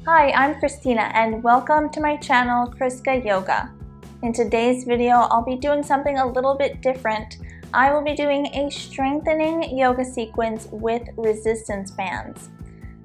Hi, I'm Christina and welcome to my channel Chriskayoga. In today's video, I'll be doing something a little bit different. I will be doing a strengthening yoga sequence with resistance bands.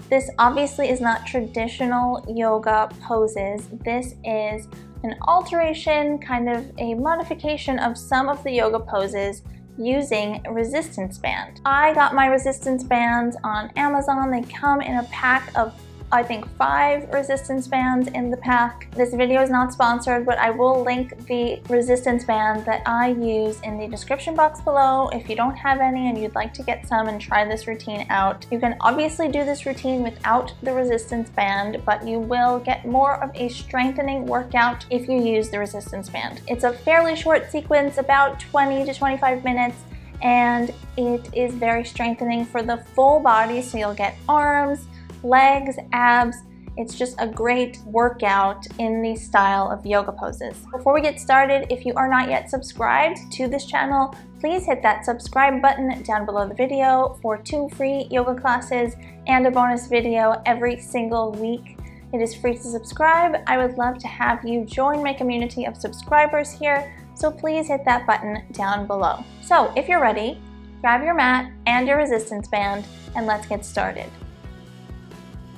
This obviously is not traditional yoga poses. This is an alteration, kind of a modification of some of the yoga poses using resistance band. I got my resistance bands on Amazon. They come in a pack of I think 5 resistance bands in the pack. This video is not sponsored, but I will link the resistance band that I use in the description box below. If you don't have any and you'd like to get some and try this routine out, you can obviously do this routine without the resistance band, but you will get more of a strengthening workout if you use the resistance band. It's a fairly short sequence, about 20 to 25 minutes, and it is very strengthening for the full body, so you'll get arms, legs, abs. It's just a great workout in the style of yoga poses. Before we get started, if you are not yet subscribed to this channel, please hit that subscribe button down below the video for 2 free yoga classes and a bonus video every single week. It is free to subscribe. I would love to have you join my community of subscribers here, so please hit that button down below. So if you're ready, grab your mat and your resistance band and let's get started.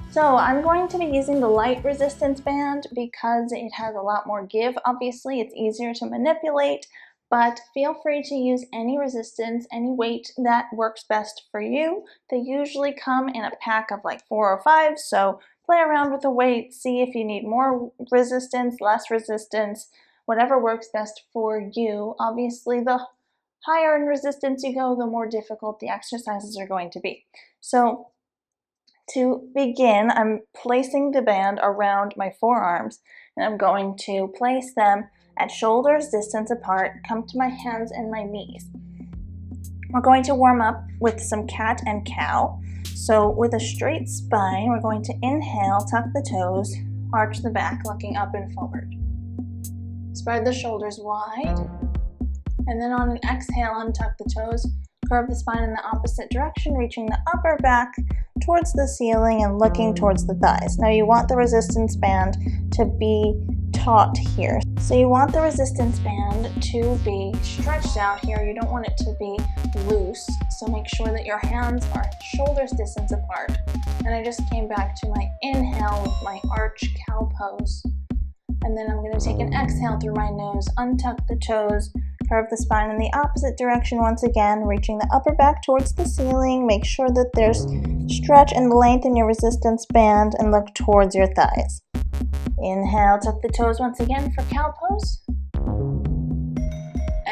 So I'm going to be using the light resistance band because it has a lot more give. Obviously, it's easier to manipulate, but feel free to use any resistance, any weight that works best for you. They usually come in a pack of like 4 or 5, so play around with the weight, see if you need more resistance, less resistance, whatever works best for you. Obviously, the higher in resistance you go, the more difficult the exercises are going to be. So to begin, I'm placing the band around my forearms, and I'm going to place them at shoulders distance apart, come to my hands and my knees. We're going to warm up with some cat and cow. So with a straight spine, we're going to inhale, tuck the toes, arch the back, looking up and forward. Spread the shoulders wide, and then on an exhale, untuck the toes, curve the spine in the opposite direction, reaching the upper back towards the ceiling and looking towards the thighs. Now you want the resistance band to be taut here. So you want the resistance band to be stretched out here. You don't want it to be loose. So make sure that your hands are shoulders distance apart. And I just came back to my inhale with my arch cow pose. And then I'm going to take an exhale through my nose, untuck the toes, curve the spine in the opposite direction once again, reaching the upper back towards the ceiling. Make sure that there's stretch and length in your resistance band and look towards your thighs. Inhale, tuck the toes once again for cow pose.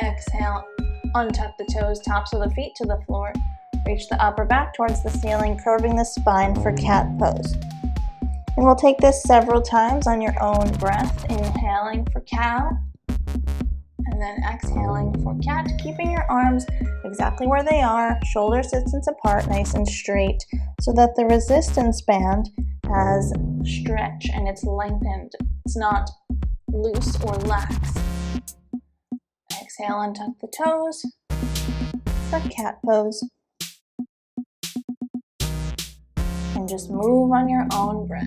Exhale, untuck the toes, tops of the feet to the floor. Reach the upper back towards the ceiling, curving the spine for cat pose. And we'll take this several times on your own breath, inhaling for cow, and then exhaling for cat, keeping your arms exactly where they are, shoulders distance apart, nice and straight, so that the resistance band has stretch and it's lengthened. It's not loose or lax. Exhale, untuck the toes for cat pose. And just move on your own breath.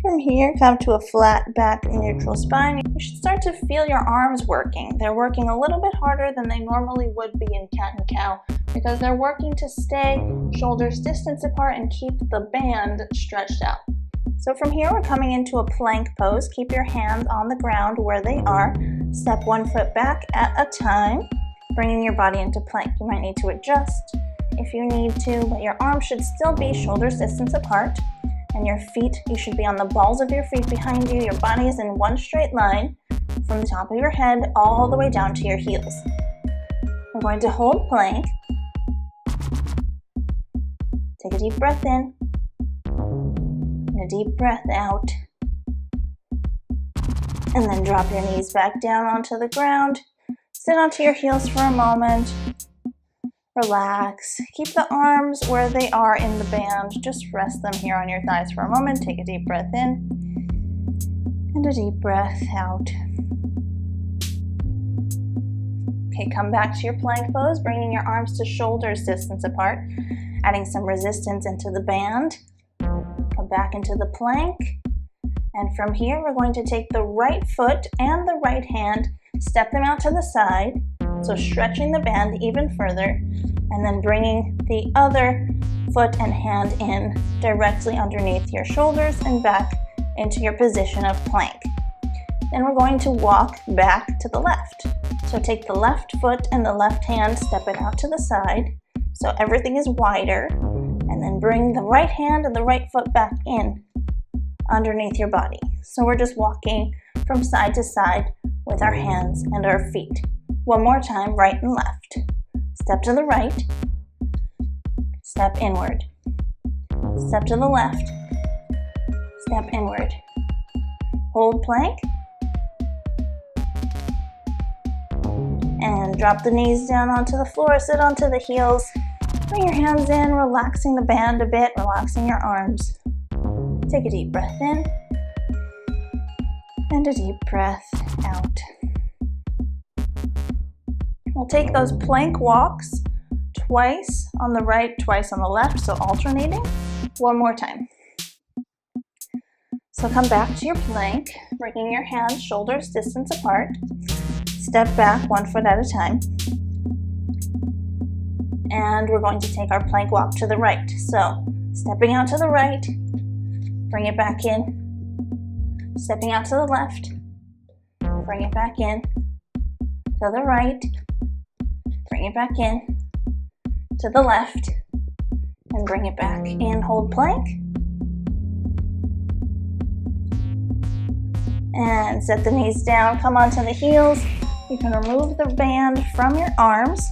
From here, come to a flat back neutral spine. You should start to feel your arms working. They're working a little bit harder than they normally would be in cat and cow because they're working to stay shoulders distance apart and keep the band stretched out. So from here, we're coming into a plank pose. Keep your hands on the ground where they are. Step 1 foot back at a time, bringing your body into plank. You might need to adjust if you need to, but your arms should still be shoulders distance apart. And your feet, you should be on the balls of your feet behind you. Your body is in one straight line. from the top of your head all the way down to your heels. We're going to hold plank. Take a deep breath in and a deep breath out. And then drop your knees back down onto the ground. Sit onto your heels for a moment. Relax. Keep the arms where they are in the band. Just rest them here on your thighs for a moment. Take a deep breath in and a deep breath out. Okay, come back to your plank pose, bringing your arms to shoulders distance apart, adding some resistance into the band. Come back into the plank. And from here, we're going to take the right foot and the right hand, step them out to the side, so stretching the band even further, and then bringing the other foot and hand in directly underneath your shoulders and back into your position of plank. Then we're going to walk back to the left. So take the left foot and the left hand, step it out to the side, so everything is wider, and then bring the right hand and the right foot back in underneath your body. So we're just walking from side to side with our hands and our feet. One more time, right and left. Step to the right, step inward. Step to the left, step inward. Hold plank. And drop the knees down onto the floor, sit onto the heels. Bring your hands in, relaxing the band a bit, relaxing your arms. Take a deep breath in and a deep breath out. We'll take those plank walks twice on the right, twice on the left, so alternating. One more time. So come back to your plank, bringing your hands shoulders distance apart. Step back 1 foot at a time. And we're going to take our plank walk to the right. So stepping out to the right, bring it back in. Stepping out to the left, bring it back in. To the right, bring it back in. To the left, and bring it back in. Hold plank. And set the knees down, come onto the heels. You can remove the band from your arms.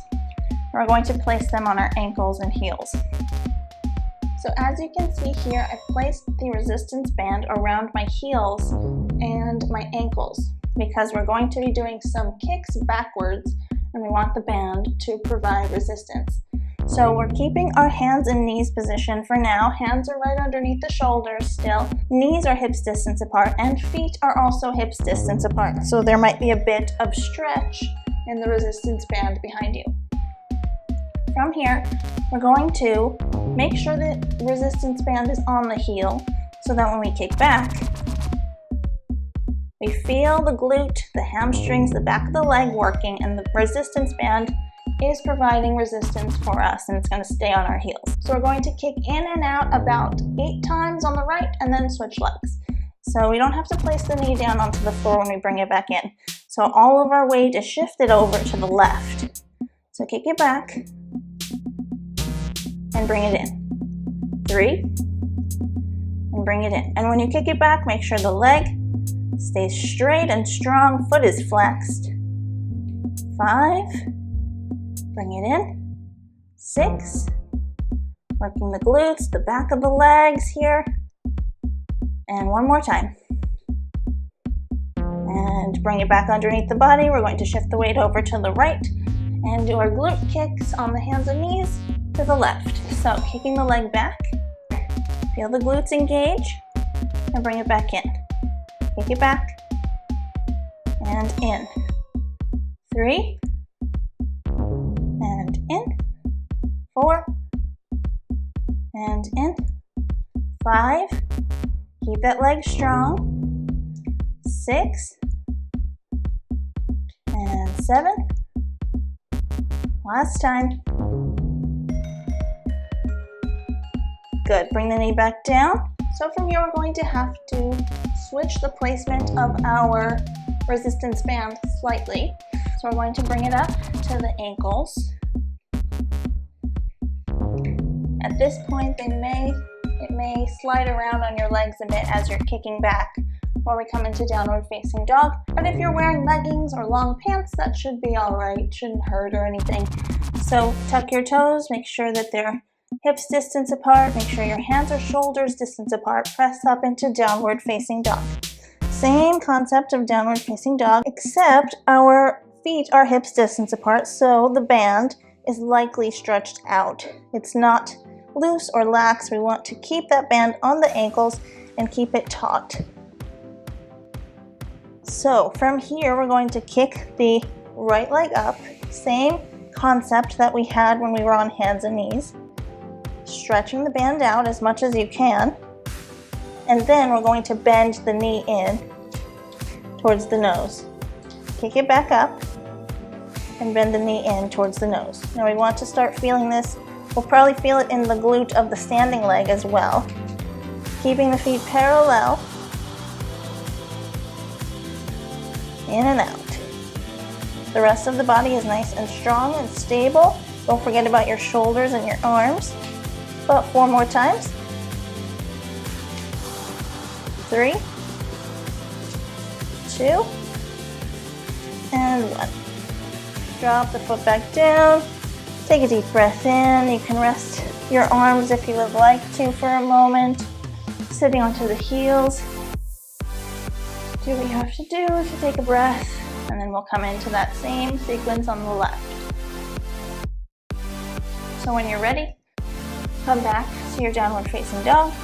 We're going to place them on our ankles and heels. So as you can see here, I've placed the resistance band around my heels and my ankles because we're going to be doing some kicks backwards and we want the band to provide resistance. So we're keeping our hands in knees position for now. Hands are right underneath the shoulders still. Knees are hips distance apart and feet are also hips distance apart. So there might be a bit of stretch in the resistance band behind you. From here, we're going to make sure the resistance band is on the heel so that when we kick back, we feel the glute, the hamstrings, the back of the leg working, and the resistance band is providing resistance for us, and it's going to stay on our heels. So we're going to kick in and out about 8 times on the right and then switch legs. So we don't have to place the knee down onto the floor when we bring it back in. So all of our weight is shifted over to the left. So kick it back and bring it in. 3, and bring it in. And when you kick it back, make sure the leg stays straight and strong, foot is flexed. 5, bring it in. 6, working the glutes, the back of the legs here. And one more time. And bring it back underneath the body. We're going to shift the weight over to the right and do our glute kicks on the hands and knees to the left. So kicking the leg back, feel the glutes engage, and bring it back in. Kick it back, and in. 3, and in. 4, and in. 5, keep that leg strong. 6, and 7. Last time. Good, bring the knee back down. So from here, we're going to have to switch the placement of our resistance band slightly. So we're going to bring it up to the ankles. At this point, it may slide around on your legs a bit as you're kicking back before we come into downward facing dog. But if you're wearing leggings or long pants, that should be all right. Shouldn't hurt or anything. So tuck your toes, make sure that they're hips distance apart, make sure your hands are shoulders distance apart. Press up into downward facing dog. Same concept of downward facing dog, except our feet are hips distance apart, so the band is likely stretched out. It's not loose or lax. We want to keep that band on the ankles and keep it taut. So from here, we're going to kick the right leg up. Same concept that we had when we were on hands and knees. Stretching the band out as much as you can. And then we're going to bend the knee in towards the nose. Kick it back up and bend the knee in towards the nose. Now we want to start feeling this. We'll probably feel it in the glute of the standing leg as well. Keeping the feet parallel. In and out. The rest of the body is nice and strong and stable. Don't forget about your shoulders and your arms. About 4 more times. 3, 2, and 1. Drop the foot back down. Take a deep breath in. You can rest your arms if you would like to for a moment. Sitting onto the heels. Do what you have to do to take a breath, and then we'll come into that same sequence on the left. So when you're ready, come back to your downward facing dog.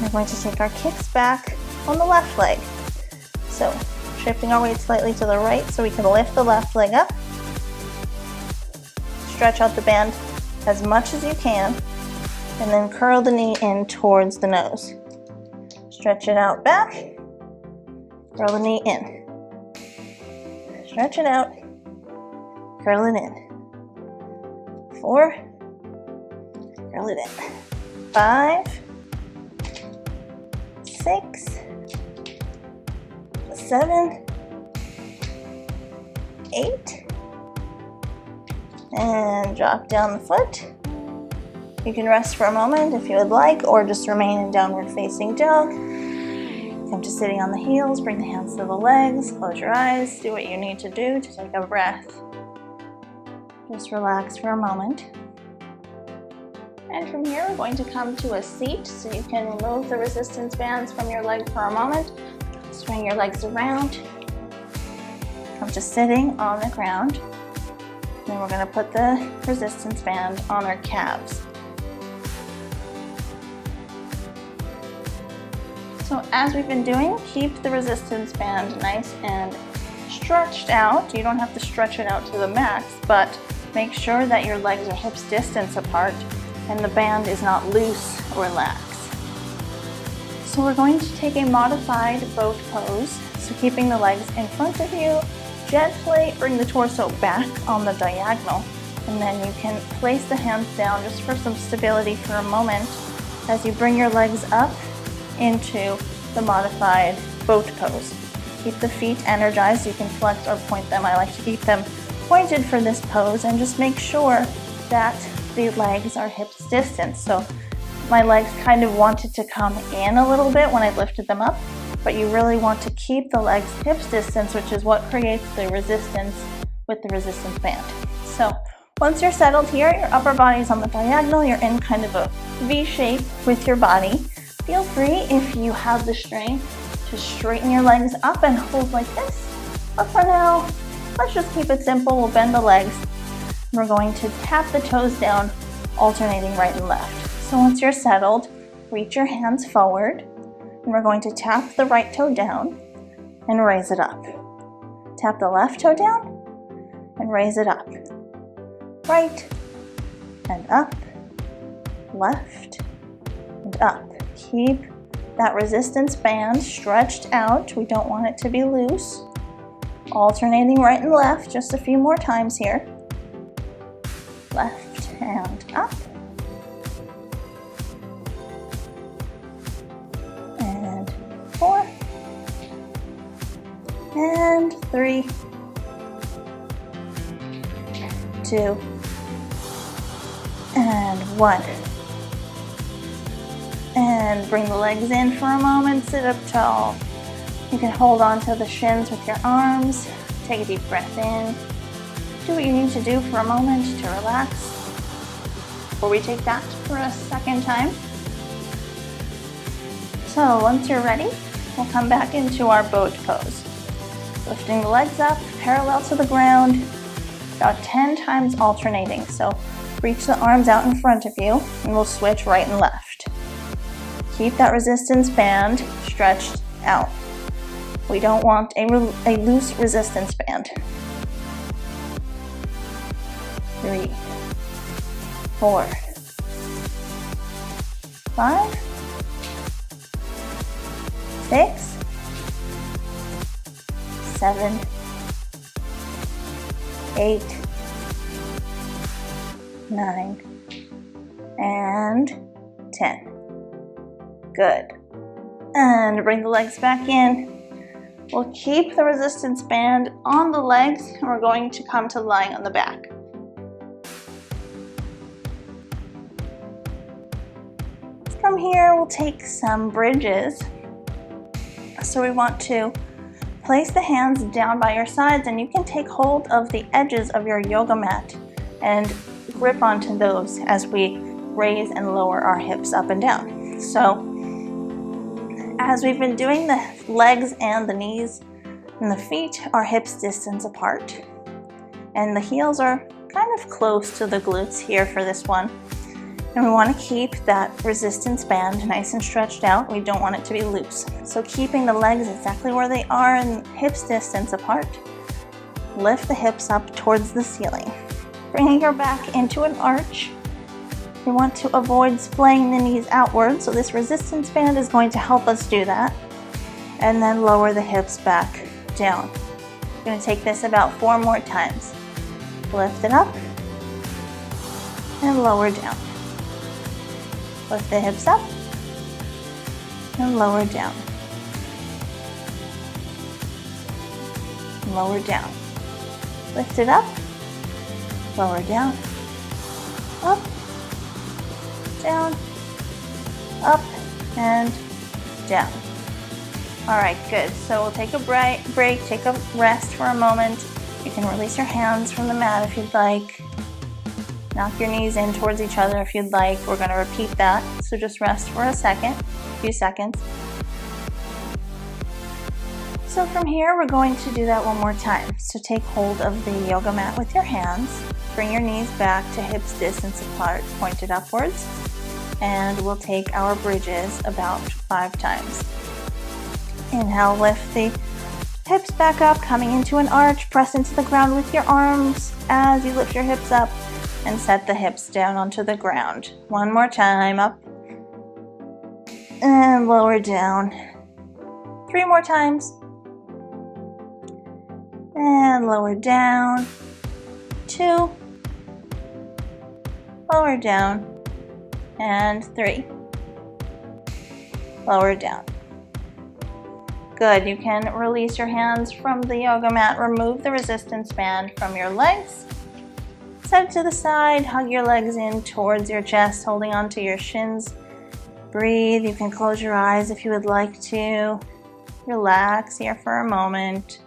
We're going to take our kicks back on the left leg. So shifting our weight slightly to the right so we can lift the left leg up. Stretch out the band as much as you can, and then curl the knee in towards the nose. Stretch it out back, curl the knee in. Stretch it out, curl it in. 4, curl it in. 5, 6, 7, 8, and drop down the foot. You can rest for a moment if you would like, or just remain in downward facing dog. Come to sitting on the heels, bring the hands to the legs, close your eyes, do what you need to do to take a breath. Just relax for a moment. And from here, we're going to come to a seat, so you can remove the resistance bands from your leg for a moment. Swing your legs around. Come to sitting on the ground. Then we're going to put the resistance band on our calves. So as we've been doing, keep the resistance band nice and stretched out. You don't have to stretch it out to the max, but make sure that your legs are hips distance apart and the band is not loose or lax. So we're going to take a modified boat pose. So keeping the legs in front of you, gently bring the torso back on the diagonal, and then you can place the hands down just for some stability for a moment as you bring your legs up into the modified boat pose. Keep the feet energized. You can flex or point them. I like to keep them pointed for this pose, and just make sure that the legs are hips distance. So my legs kind of wanted to come in a little bit when I lifted them up, but you really want to keep the legs hips distance, which is what creates the resistance with the resistance band. So once you're settled here, your upper body's on the diagonal, you're in kind of a V shape with your body. Feel free, if you have the strength, to straighten your legs up and hold like this. But for now, let's just keep it simple. We'll bend the legs. We're going to tap the toes down, alternating right and left. So once you're settled, reach your hands forward, and we're going to tap the right toe down and raise it up. Tap the left toe down and raise it up. Right and up, left and up. Keep that resistance band stretched out. We don't want it to be loose. Alternating right and left, just a few more times here. Left and up. And 4. And 3. 2. And 1. And And bring the legs in for a moment, sit up tall. You can hold on to the shins with your arms. Take a deep breath in. Do what you need to do for a moment to relax. Before we take that for a second time. So once you're ready, we'll come back into our boat pose. Lifting the legs up, parallel to the ground, about 10 times alternating. So reach the arms out in front of you, and we'll switch right and left. Keep that resistance band stretched out. We don't want a loose resistance band. 3, 4, 5, 6, 7, 8, 9, and 10. Good. And bring the legs back in. We'll keep the resistance band on the legs, and we're going to come to lying on the back. From here, we'll take some bridges. So we want to place the hands down by your sides, and you can take hold of the edges of your yoga mat and grip onto those as we raise and lower our hips up and down. So as we've been doing the legs and the knees and the feet are hips distance apart, and the heels are kind of close to the glutes here for this one. And we want to keep that resistance band nice and stretched out. We don't want it to be loose. So keeping the legs exactly where they are and hips distance apart. Lift the hips up towards the ceiling. Bringing your back into an arch. We want to avoid splaying the knees outward, so this resistance band is going to help us do that. And then lower the hips back down. We're going to take this about 4 more times. Lift it up and lower down. Lift the hips up and lower down. Lower down. Lift it up, lower down, up, down, up, and down. All right, good. So we'll take a break, take a rest for a moment. You can release your hands from the mat if you'd like. Knock your knees in towards each other if you'd like. We're going to repeat that. So just rest for a few seconds. So from here, we're going to do that one more time. So take hold of the yoga mat with your hands. Bring your knees back to hips distance apart, pointed upwards. And we'll take our bridges about 5 times. Inhale, lift the hips back up, coming into an arch. Press into the ground with your arms as you lift your hips up. And set the hips down onto the ground. One more time, up and lower down. 3 more times. And lower down. 2. Lower down. And 3. Lower down. Good. You can release your hands from the yoga mat. Remove the resistance band from your legs. Set it to the side, hug your legs in towards your chest, holding onto your shins. Breathe. You can close your eyes if you would like to. Relax here for a moment.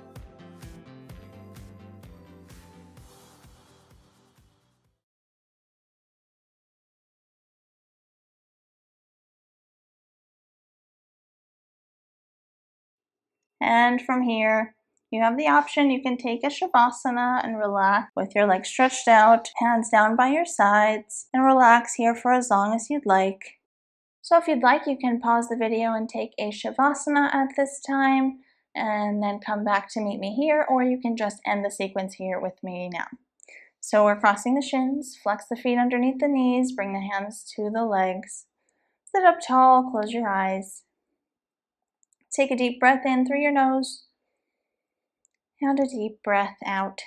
And from here, you have the option, you can take a Shavasana and relax with your legs stretched out, hands down by your sides, and relax here for as long as you'd like. So if you'd like, you can pause the video and take a Shavasana at this time, and then come back to meet me here, or you can just end the sequence here with me now. So we're crossing the shins, flex the feet underneath the knees, bring the hands to the legs. Sit up tall, close your eyes. Take a deep breath in through your nose. And a deep breath out.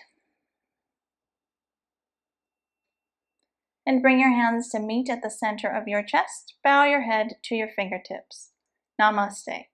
And bring your hands to meet at the center of your chest. Bow your head to your fingertips. Namaste.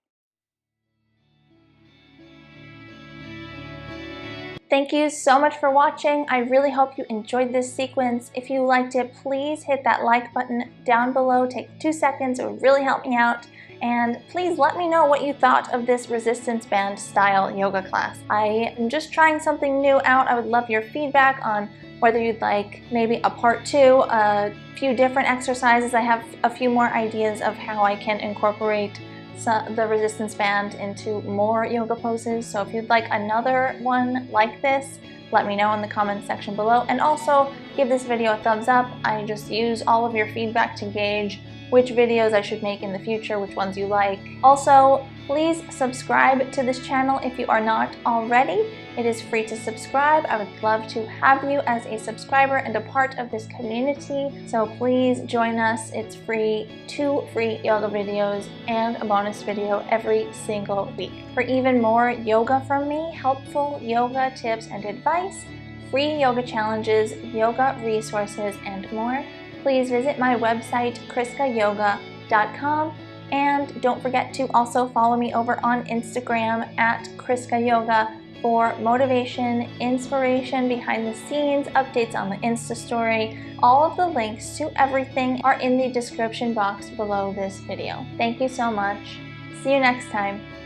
Thank you so much for watching. I really hope you enjoyed this sequence. If you liked it, please hit that like button down below. Take 2 seconds, it would really help me out. And please let me know what you thought of this resistance band style yoga class. I am just trying something new out. I would love your feedback on whether you'd like maybe a part 2, a few different exercises. I have a few more ideas of how I can incorporate the resistance band into more yoga poses. So if you'd like another one like this, let me know in the comments section below. And also give this video a thumbs up. I just use all of your feedback to gauge which videos I should make in the future, which ones you like. Also, please subscribe to this channel if you are not already. It is free to subscribe. I would love to have you as a subscriber and a part of this community. So please join us. It's free, 2 free yoga videos and a bonus video every single week. For even more yoga from me, helpful yoga tips and advice, free yoga challenges, yoga resources, and more, please visit my website, Chriskayoga.com. And don't forget to also follow me over on Instagram at Chriskayoga for motivation, inspiration, behind the scenes, updates on the Insta story. All of the links to everything are in the description box below this video. Thank you so much. See you next time.